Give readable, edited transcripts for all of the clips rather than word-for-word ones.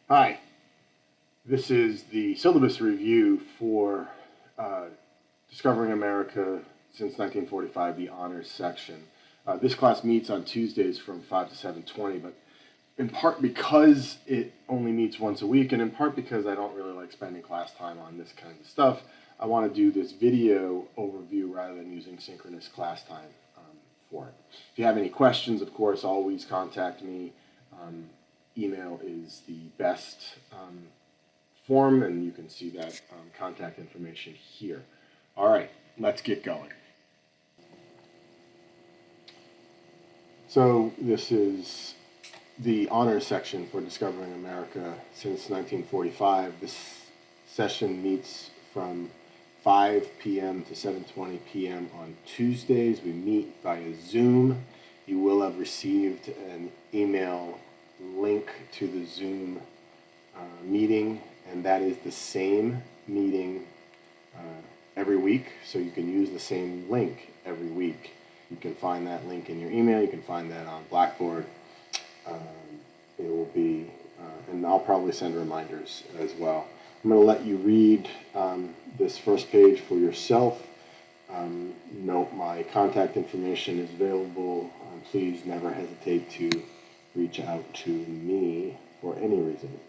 Hi, this is the syllabus review for Discovering America since 1945, the honors section. This class meets on Tuesdays from 5 to 7:20, but in part because it only meets once a week, and in part because I don't really like spending class time on this kind of stuff, I want to do this video overview rather than using synchronous class time for it. If you have any questions, of course, always contact me. Email is the best form, and you can see that contact information here. All right, let's get going. So this is the honors section for Discovering America since 1945. This session meets from 5 p.m. to 7:20 p.m. on Tuesdays. We meet via Zoom. You will have received an email link to the Zoom meeting, and that is the same meeting every week, so you can use the same link every week. You can find that link in your email. You can find that on Blackboard. It will be, and I'll probably send reminders as well. I'm going to let you read this first page for yourself. Note my contact information is available. Please never hesitate to reach out to me for any reason.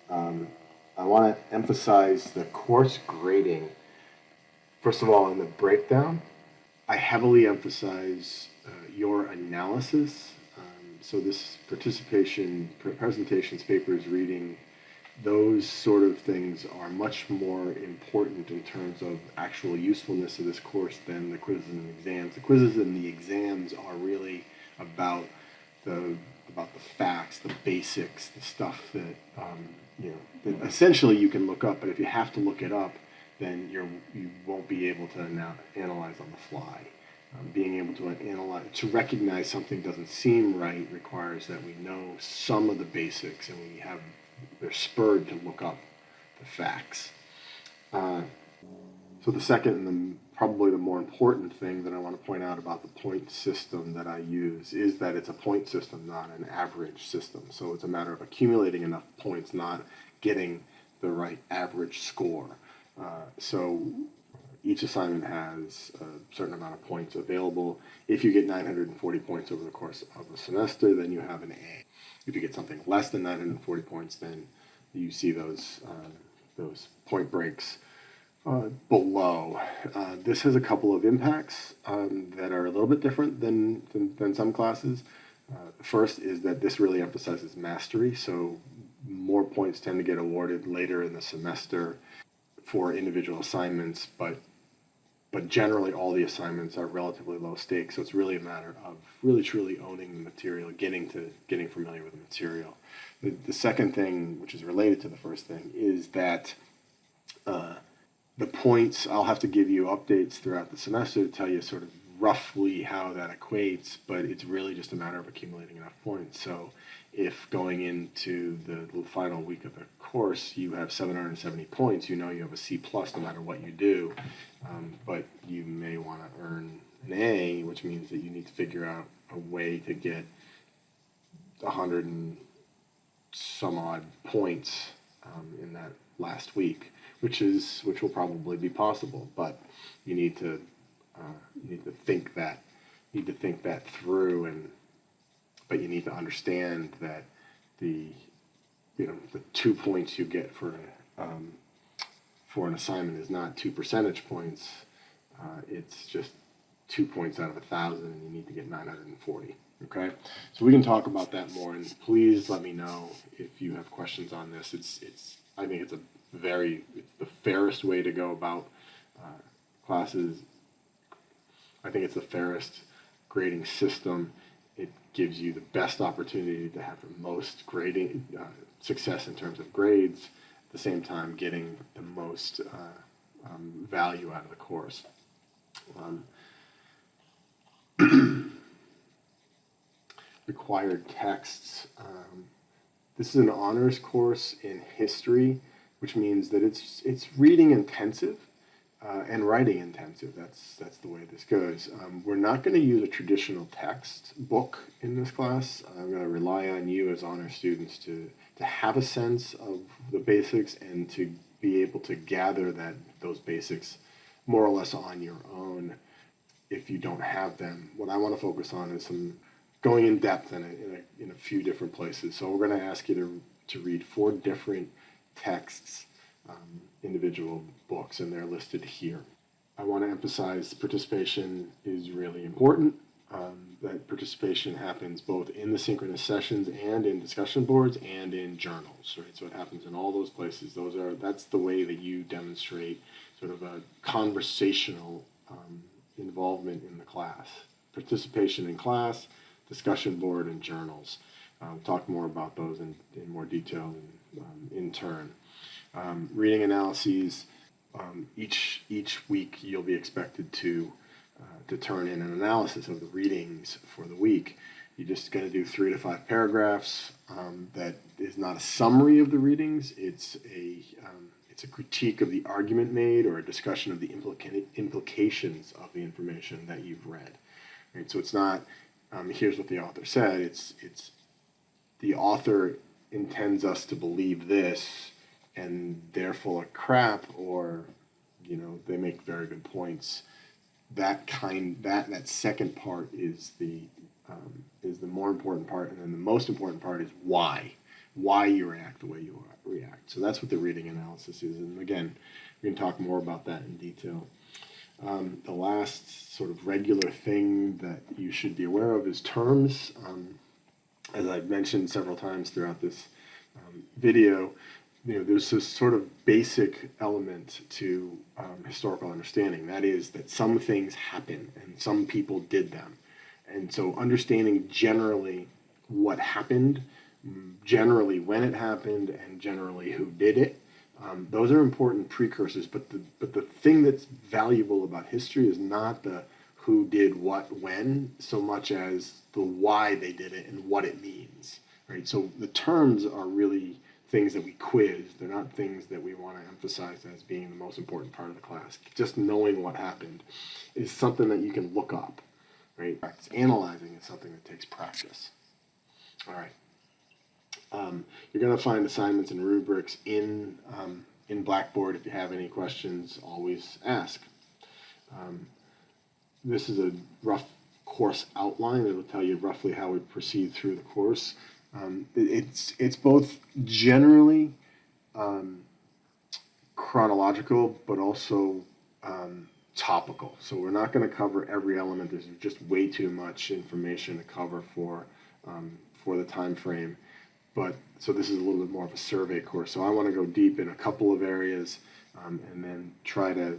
I want to emphasize the course grading. First of all, in the breakdown, I heavily emphasize your analysis. So this participation, presentations, papers, reading, those sort of things are much more important in terms of actual usefulness of this course than the quizzes and exams. The quizzes and the exams are really about the facts, the basics, the stuff that that essentially you can look up. But if you have to look it up, then you won't be able to analyze on the fly. Being able to recognize something doesn't seem right requires that we know some of the basics, and we're spurred to look up the facts. So the second and probably the more important thing that I want to point out about the point system that I use is that it's a point system, not an average system. So it's a matter of accumulating enough points, not getting the right average score. So each assignment has a certain amount of points available. If you get 940 points over the course of a semester, then you have an A. If you get something less than 940 points, then you see those point breaks below. This has a couple of impacts that are a little bit different than some classes. First is that this really emphasizes mastery, so more points tend to get awarded later in the semester for individual assignments, but generally all the assignments are relatively low stakes, so it's really a matter of really truly owning the material, getting familiar with the material. The second thing, which is related to the first thing, is that the points, I'll have to give you updates throughout the semester to tell you sort of roughly how that equates, but it's really just a matter of accumulating enough points. So if going into the final week of the course you have 770 points, you have a C plus no matter what you do, but you may want to earn an A, which means that you need to figure out a way to get 100 and some odd points in that last week, which will probably be possible, but you need to think that through, but you need to understand that the 2 points you get for an assignment is not 2 percentage points. It's just 2 points out of 1,000, and you need to get 940. Okay, so we can talk about that more, and please let me know if you have questions on this. I think it's the fairest way to go about classes. I think it's the fairest grading system. It gives you the best opportunity to have the most grading success in terms of grades, at the same time getting the most value out of the course. Required texts. This is an honors course in history, which means that it's reading intensive. and writing intensive. That's the way this goes. We're not going to use a traditional text book in this class. I'm going to rely on you as honor students to have a sense of the basics and to be able to gather those basics more or less on your own if you don't have them. What I want to focus on is some going in depth in a few different places. So we're going to ask you to read 4 different texts, individual books, and they're listed here. I want to emphasize participation is really important. That participation happens both in the synchronous sessions and in discussion boards and in journals, right? So it happens in all those places. That's the way that you demonstrate sort of a conversational involvement in the class. Participation in class, discussion board, and journals. We'll talk more about those in more detail in turn. Reading analyses, each week you'll be expected to turn in an analysis of the readings for the week. You're just going to do 3 to 5 paragraphs. That is not a summary of the readings. It's a critique of the argument made or a discussion of the implications of the information that you've read. Right? So it's not, here's what the author said. It's the author intends us to believe this, and they're full of crap, or they make very good points. That second part is the more important part, and then the most important part is why you react the way you react. So that's what the reading analysis is, and again, we can talk more about that in detail. The last sort of regular thing that you should be aware of is terms. As I've mentioned several times throughout this video, there's this sort of basic element to historical understanding. That is that some things happen and some people did them. And so understanding generally what happened, generally when it happened, and generally who did it, those are important precursors. But the thing that's valuable about history is not the who did what when, so much as the why they did it and what it means. Right? So the terms are really things that we quiz. They're not things that we want to emphasize as being the most important part of the class. Just knowing what happened is something that you can look up, right? Analyzing is something that takes practice. All right. You're going to find assignments and rubrics in Blackboard. If you have any questions, always ask. This is a rough course outline. It'll tell you roughly how we proceed through the course. It's both generally chronological, but also topical. So we're not going to cover every element. There's just way too much information to cover for the time frame. So this is a little bit more of a survey course. So I want to go deep in a couple of areas, and then try to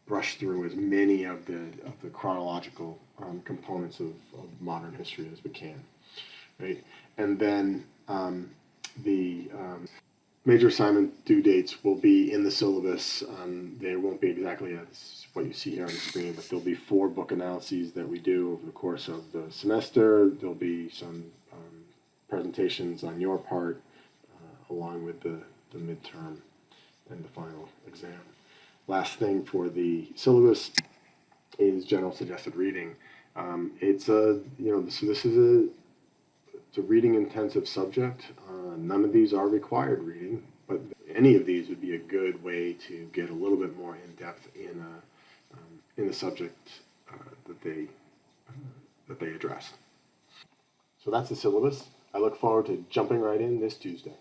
brush through as many of the chronological components of modern history as we can. Right, and then the major assignment due dates will be in the syllabus. They won't be exactly as what you see here on the screen, but there'll be 4 book analyses that we do over the course of the semester. There'll be some presentations on your part, along with the midterm and the final exam. Last thing for the syllabus is general suggested reading. So this is it's a reading intensive subject. None of these are required reading, but any of these would be a good way to get a little bit more in depth in the subject that they address. So that's the syllabus. I look forward to jumping right in this Tuesday.